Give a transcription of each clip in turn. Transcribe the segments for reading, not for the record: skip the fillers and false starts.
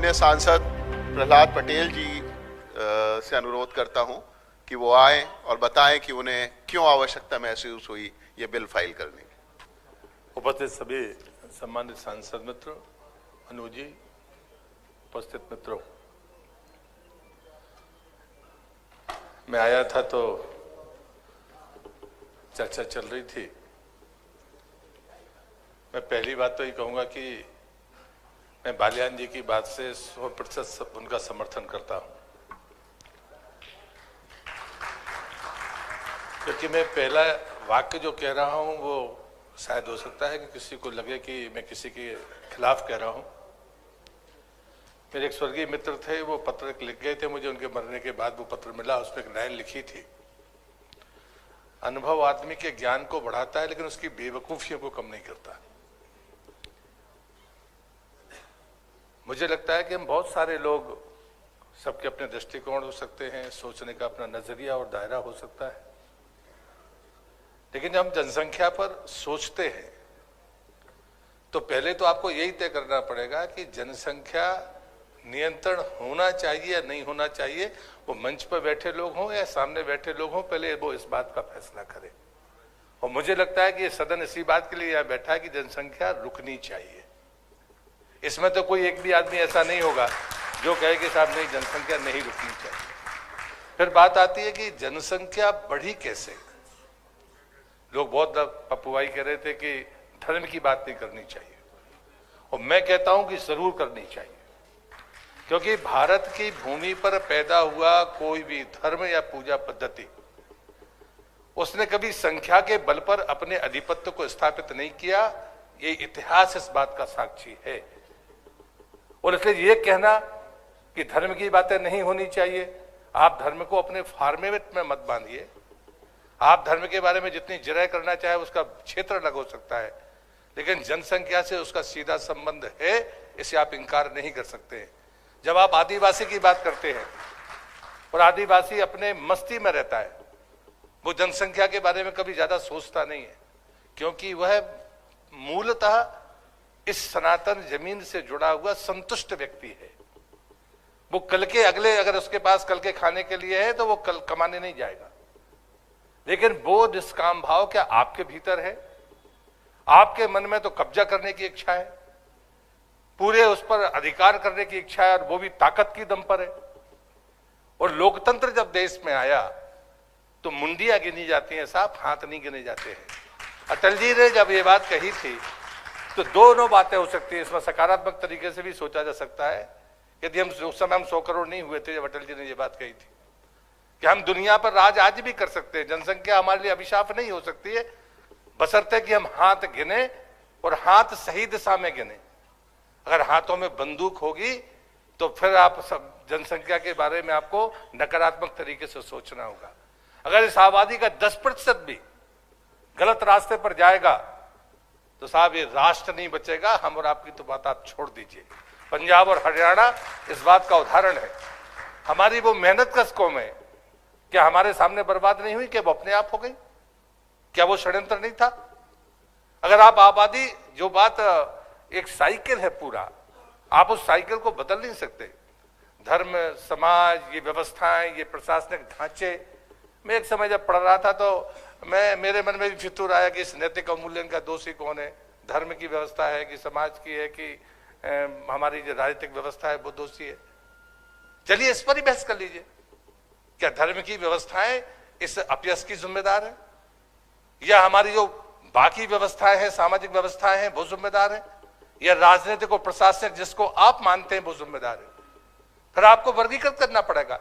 माननीय सांसद प्रहलाद पटेल जी से अनुरोध करता हूं कि वो आए और बताएं कि उन्हें क्यों आवश्यकता महसूस हुई ये बिल फाइल करने की। उपस्थित सभी सम्मानित सांसद मित्रों, अनुज जी, उपस्थित मित्रों, मैं आया था तो चर्चा चल रही थी। मैं पहली बात तो ये कहूंगा कि मैं बालियान जी की बात से 100% उनका समर्थन करता हूं, क्योंकि मैं पहला वाक्य जो कह रहा हूं वो शायद हो सकता है कि किसी को लगे कि मैं किसी के खिलाफ कह रहा हूं। मेरे एक स्वर्गीय मित्र थे, वो पत्र लिख गए थे मुझे, उनके मरने के बाद वो पत्र मिला, उसमें एक लाइन लिखी थी, अनुभव आदमी के ज्ञान को बढ़ाता है लेकिन उसकी बेवकूफियों को कम नहीं करता। मुझे लगता है कि हम बहुत सारे लोग, सबके अपने दृष्टिकोण हो सकते हैं, सोचने का अपना नजरिया और दायरा हो सकता है, लेकिन जब हम जनसंख्या पर सोचते हैं तो पहले तो आपको यही तय करना पड़ेगा कि जनसंख्या नियंत्रण होना चाहिए या नहीं होना चाहिए। वो मंच पर बैठे लोग हों या सामने बैठे लोग हों, पहले वो इस बात का फैसला करें। और मुझे लगता है कि ये सदन इसी बात के लिए यहाँ बैठा है कि जनसंख्या रुकनी चाहिए। इसमें तो कोई एक भी आदमी ऐसा नहीं होगा जो कहे कि साहब नहीं, जनसंख्या नहीं रुकनी चाहिए। फिर बात आती है कि जनसंख्या बढ़ी कैसे। लोग बहुत पपुआई कह रहे थे कि धर्म की बात नहीं करनी चाहिए, और मैं कहता हूं कि जरूर करनी चाहिए, क्योंकि भारत की भूमि पर पैदा हुआ कोई भी धर्म या पूजा पद्धति, उसने कभी संख्या के बल पर अपने अधिपत्य को स्थापित नहीं किया। ये इतिहास इस बात का साक्षी है। और इसलिए ये कहना कि धर्म की बातें नहीं होनी चाहिए, आप धर्म को अपने फॉर्मेट में मत बांधिए। आप धर्म के बारे में जितनी जिरह करना चाहे उसका क्षेत्र अलग हो सकता है, लेकिन जनसंख्या से उसका सीधा संबंध है, इसे आप इंकार नहीं कर सकते हैं। जब आप आदिवासी की बात करते हैं और आदिवासी अपने मस्ती में रहता है, वो जनसंख्या के बारे में कभी ज्यादा सोचता नहीं है, क्योंकि वह मूलतः इस सनातन जमीन से जुड़ा हुआ संतुष्ट व्यक्ति है। वो कल के अगले, अगर उसके पास कल के खाने के लिए है तो वो कल कमाने नहीं जाएगा, लेकिन वो निष्काम भाव क्या आपके भीतर है? आपके मन में तो कब्जा करने की इच्छा है, पूरे उस पर अधिकार करने की इच्छा है, और वो भी ताकत की दम पर है। और लोकतंत्र जब देश में आया तो मुंडियां गिनी जाती हैं साहब, हाथ नहीं गिने जाते हैं। अटल जी ने जब ये बात कही थी तो दोनों बातें हो सकती है। इसमें सकारात्मक तरीके से भी सोचा जा सकता है। यदि हम उस समय 100 करोड़ नहीं हुए थे जब अटल जी ने ये बात कही थी कि हम दुनिया पर राज आज भी कर सकते हैं, जनसंख्या हमारे लिए अभिशाप नहीं हो सकती है, बशर्ते कि हम हाथ गिने और हाथ सही दिशा में गिने। अगर हाथों में बंदूक होगी तो फिर आप सब जनसंख्या के बारे में आपको नकारात्मक तरीके से सोचना होगा। अगर इस आबादी का 10% भी गलत रास्ते पर जाएगा तो साहब ये राष्ट्र नहीं बचेगा। हम और आपकी तो बात आप छोड़ दीजिए, पंजाब और हरियाणा इस बात का उदाहरण है। हमारी वो मेहनत कश कौम है, क्या हमारे सामने बर्बाद नहीं हुई? क्या वो अपने आप हो गई? क्या वो षड्यंत्र नहीं था? अगर आप आबादी, जो बात एक साइकिल है पूरा, आप उस साइकिल को बदल नहीं सकते। धर्म, समाज, ये व्यवस्थाएं, ये प्रशासनिक ढांचे। मैं एक समय जब पढ़ रहा था तो मेरे मन में भी फितूर आया कि इस नैतिक अवमूल्यन का दोषी कौन है? धर्म की व्यवस्था है कि समाज की है कि हमारी जो राजनीतिक व्यवस्था है वो दोषी है? चलिए इस पर ही बहस कर लीजिए। क्या धर्म की व्यवस्थाएं इस अपयश की जिम्मेदार है, या हमारी जो बाकी व्यवस्थाएं हैं, सामाजिक व्यवस्थाएं हैं, वो जिम्मेदार है, या राजनीतिक और प्रशासनिक जिसको आप मानते हैं वो जिम्मेदार है? फिर आपको वर्गीकृत करना पड़ेगा।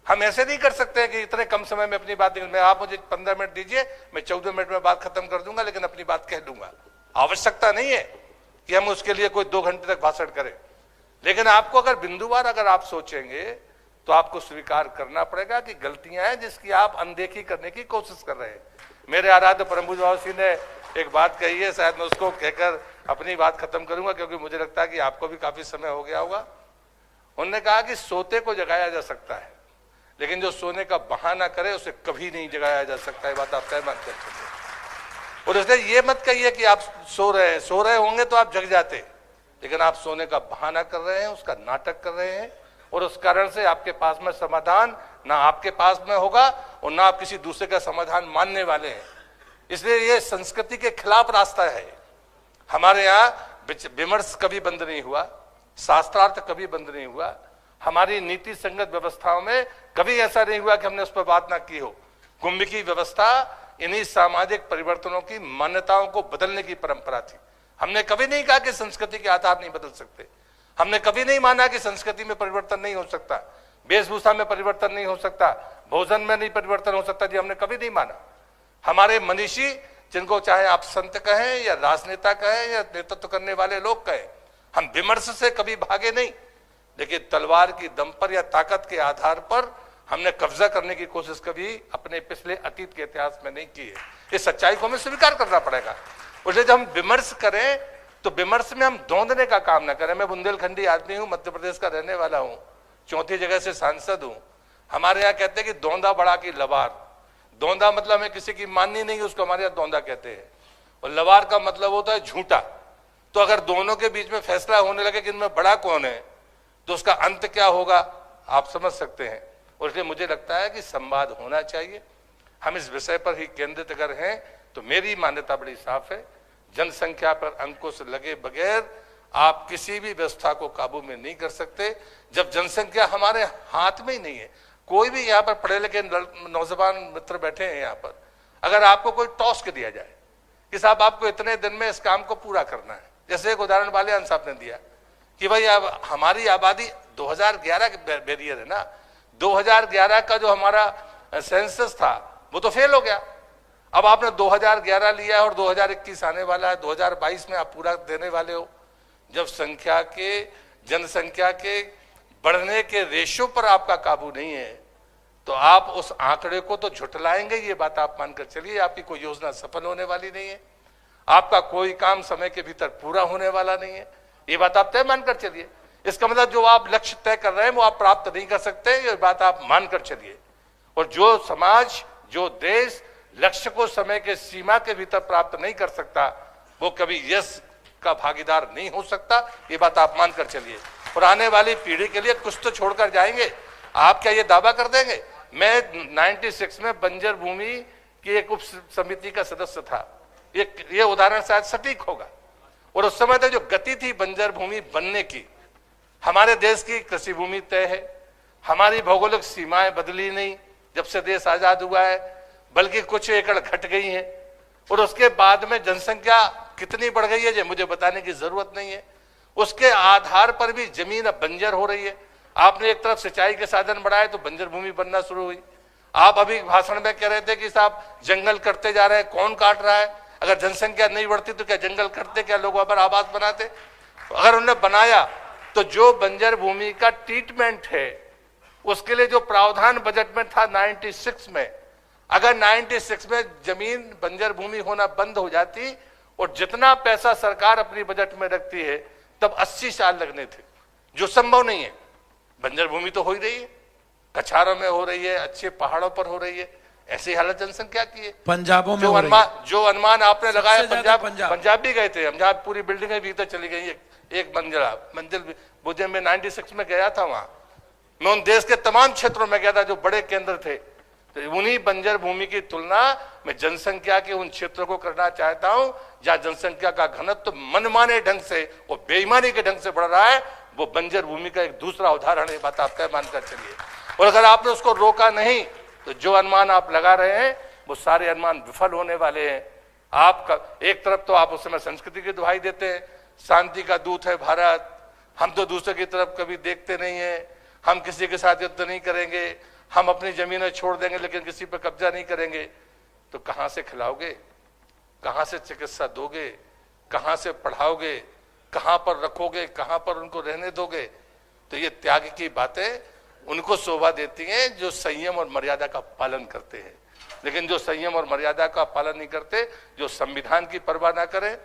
हम ऐसे नहीं कर सकते कि इतने कम समय में अपनी बात, मैं आप मुझे 15 मिनट दीजिए, मैं 14 मिनट में बात खत्म कर दूंगा, लेकिन अपनी बात कह दूंगा। आवश्यकता नहीं है कि हम उसके लिए कोई 2 घंटे तक भाषण करें, लेकिन आपको अगर बिंदुवार अगर आप सोचेंगे तो आपको स्वीकार करना पड़ेगा कि गलतियां हैं जिसकी आप अनदेखी करने की कोशिश कर रहे हैं। मेरे आराध्य परम पूज्य बाबा सिंह ने एक बात कही है, शायद मैं उसको कहकर अपनी बात खत्म करूंगा, क्योंकि मुझे लगता है कि आपको भी काफी समय हो गया होगा। उन्होंने कहा कि सोते को जगाया जा सकता है, लेकिन जो सोने का बहाना करे उसे कभी नहीं जगाया जा सकता है। बात आप तय मान कर सकते। और इसलिए ये मत कहिए कि आप सो रहे होंगे तो आप जग जाते, लेकिन आप सोने का बहाना कर रहे हैं, उसका नाटक कर रहे हैं, और उस कारण से आपके पास में समाधान ना आपके पास में होगा और ना आप किसी दूसरे का समाधान मानने वाले हैं। इसलिए ये संस्कृति के खिलाफ रास्ता है। हमारे यहाँ विमर्श कभी बंद नहीं हुआ, शास्त्रार्थ कभी बंद नहीं हुआ, हमारी नीति संगत व्यवस्थाओं में कभी ऐसा नहीं हुआ कि हमने उस पर बात ना की हो। कुंभ की व्यवस्था इन्हीं सामाजिक परिवर्तनों की मान्यताओं को बदलने की परंपरा थी। हमने कभी नहीं कहा कि संस्कृति के आधार नहीं बदल सकते, हमने कभी नहीं माना कि संस्कृति में परिवर्तन नहीं हो सकता, वेशभूषा में परिवर्तन नहीं हो सकता, भोजन में नहीं परिवर्तन हो सकता, जी हमने कभी नहीं माना। हमारे मनीषी, जिनको चाहे आप संत कहें या राजनेता कहें या नेतृत्व करने वाले लोग कहें, हम विमर्श से कभी भागे नहीं, लेकिन तलवार की दम पर या ताकत के आधार पर हमने कब्जा करने की कोशिश कभी अपने पिछले अतीत के इतिहास में नहीं की है। इस सच्चाई को हमें स्वीकार करना पड़ेगा। उसलिए जब हम विमर्श करें तो विमर्श में हम धोंधने का काम ना करें। मैं बुंदेलखंडी आदमी हूं, मध्य प्रदेश का रहने वाला हूं, चौथी जगह से सांसद हूं। हमारे यहाँ कहते हैं कि दौंदा बड़ा की लवार। दौंदा मतलब हमें किसी की माननी नहीं, उसको हमारे यहाँ दौंदा कहते हैं, और लवार का मतलब होता है झूठा। तो अगर दोनों के बीच में फैसला होने लगे कि इनमें बड़ा कौन है, तो उसका अंत क्या होगा आप समझ सकते हैं। और इसलिए मुझे लगता है कि संवाद होना चाहिए। हम इस विषय पर ही केंद्रित अगर हैं तो मेरी मान्यता बड़ी साफ है, जनसंख्या पर अंकुश लगे बगैर आप किसी भी व्यवस्था को काबू में नहीं कर सकते। जब जनसंख्या हमारे हाथ में ही नहीं है, कोई भी यहाँ पर पढ़े लिखे नौजवान मित्र बैठे हैं यहाँ पर, अगर आपको कोई टास्क दिया जाए कि साहब आपको इतने दिन में इस काम को पूरा करना है, जैसे एक उदाहरण बालियान साहब ने दिया कि भाई अब हमारी आबादी 2011 के बैरियर है ना, 2011 का जो हमारा सेंसस था वो तो फेल हो गया। अब आपने 2011 लिया और 2021 आने वाला है, 2022 में आप पूरा देने वाले हो। जब जनसंख्या के बढ़ने के रेशो पर आपका काबू नहीं है तो आप उस आंकड़े को तो झुठलाएंगे, ये बात आप मानकर चलिए। आपकी कोई योजना सफल होने वाली नहीं है, आपका कोई काम समय के भीतर पूरा होने वाला नहीं है, ये बात आप तय मानकर चलिए। इसका मतलब जो आप लक्ष्य तय कर रहे हैं वो आप प्राप्त नहीं कर सकते, ये बात आप मानकर चलिए। और जो समाज, जो देश लक्ष्य को समय के सीमा के भीतर प्राप्त नहीं कर सकता, वो कभी यश का भागीदार नहीं हो सकता, ये बात आप मानकर चलिए। और आने वाली पीढ़ी के लिए कुछ तो छोड़कर जाएंगे। आप क्या ये दावा कर देंगे? मैं 96 में बंजर भूमि की एक उप समिति का सदस्य था, ये उदाहरण शायद सटीक होगा। और उस समय तक जो गति थी बंजर भूमि बनने की, हमारे देश की कृषि भूमि तय है, हमारी भौगोलिक सीमाएं बदली नहीं जब से देश आजाद हुआ है, बल्कि कुछ एकड़ घट गई हैं। और उसके बाद में जनसंख्या कितनी बढ़ गई है ये मुझे बताने की जरूरत नहीं है। उसके आधार पर भी जमीन अब बंजर हो रही है। आपने एक तरफ सिंचाई के साधन बढ़ाए तो बंजर भूमि बनना शुरू हुई। आप अभी भाषण में कह रहे थे कि साहब जंगल कटते जा रहे हैं, कौन काट रहा है? अगर जनसंख्या नहीं बढ़ती तो क्या जंगल कटते, क्या लोग वहां पर आवास बनाते? अगर उन्होंने बनाया तो जो बंजर भूमि का ट्रीटमेंट है उसके लिए जो प्रावधान बजट में था 96 में, अगर 96 में जमीन बंजर भूमि होना बंद हो जाती और जितना पैसा सरकार अपनी बजट में रखती है तब 80 साल लगने थे, जो संभव नहीं है। बंजर भूमि तो हो ही रही है, कछारों में हो रही है, अच्छे पहाड़ों पर हो रही है। ऐसी हालत जनसंख्या की है। पंजाबों में जो अनुमान आपने लगाया, पंजाब पंजाब भी गए थे हम, जहाँ पूरी बिल्डिंगें भीतर चली गई, एक मंजिल मुझे, मैं 96 में गया था वहां। मैं उन देश के तमाम क्षेत्रों में गया था जो बड़े केंद्र थे। तो उन्हीं बंजर भूमि की तुलना मैं जनसंख्या के उन क्षेत्रों को करना चाहता हूं जहां जनसंख्या का घनत्व मनमाने ढंग से और बेईमानी के ढंग से बढ़ रहा है। वो बंजर भूमि का एक दूसरा उदाहरण है, बात आप तय मानकर चलिए। और अगर आपने उसको रोका नहीं तो जो अनुमान आप लगा रहे हैं वो सारे अनुमान विफल होने वाले हैं। आपका एक तरफ तो आप उस समय संस्कृति की दुहाई देते हैं, शांति का दूत है भारत, हम तो दूसरे की तरफ कभी देखते नहीं है, हम किसी के साथ युद्ध नहीं करेंगे, हम अपनी जमीनें छोड़ देंगे लेकिन किसी पर कब्जा नहीं करेंगे। तो कहां से खिलाओगे, कहां से चिकित्सा दोगे, कहां से पढ़ाओगे, कहां पर रखोगे, कहां पर उनको रहने दोगे? तो ये त्याग की बातें उनको शोभा देती हैं जो संयम और मर्यादा का पालन करते हैं। लेकिन जो संयम और मर्यादा का पालन नहीं करते, जो संविधान की परवाह ना करे,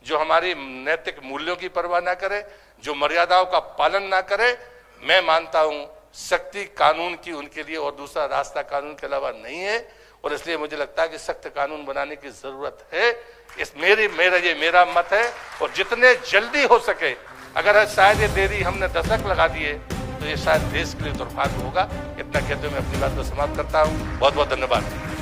जो हमारी नैतिक मूल्यों की परवाह ना करे, जो मर्यादाओं का पालन ना करे, मैं मानता हूं सख्ती कानून की उनके लिए और दूसरा रास्ता कानून के अलावा नहीं है। और इसलिए मुझे लगता है कि सख्त कानून बनाने की जरूरत है। ये मेरा मत है। और जितने जल्दी हो सके अगर शायद ये देरी हमने दशक लगा दिए तो ये शायद देश के लिए दुर्भाग्य होगा। इतना कहते हुए मैं अपनी बात को समाप्त करता हूँ। बहुत बहुत धन्यवाद।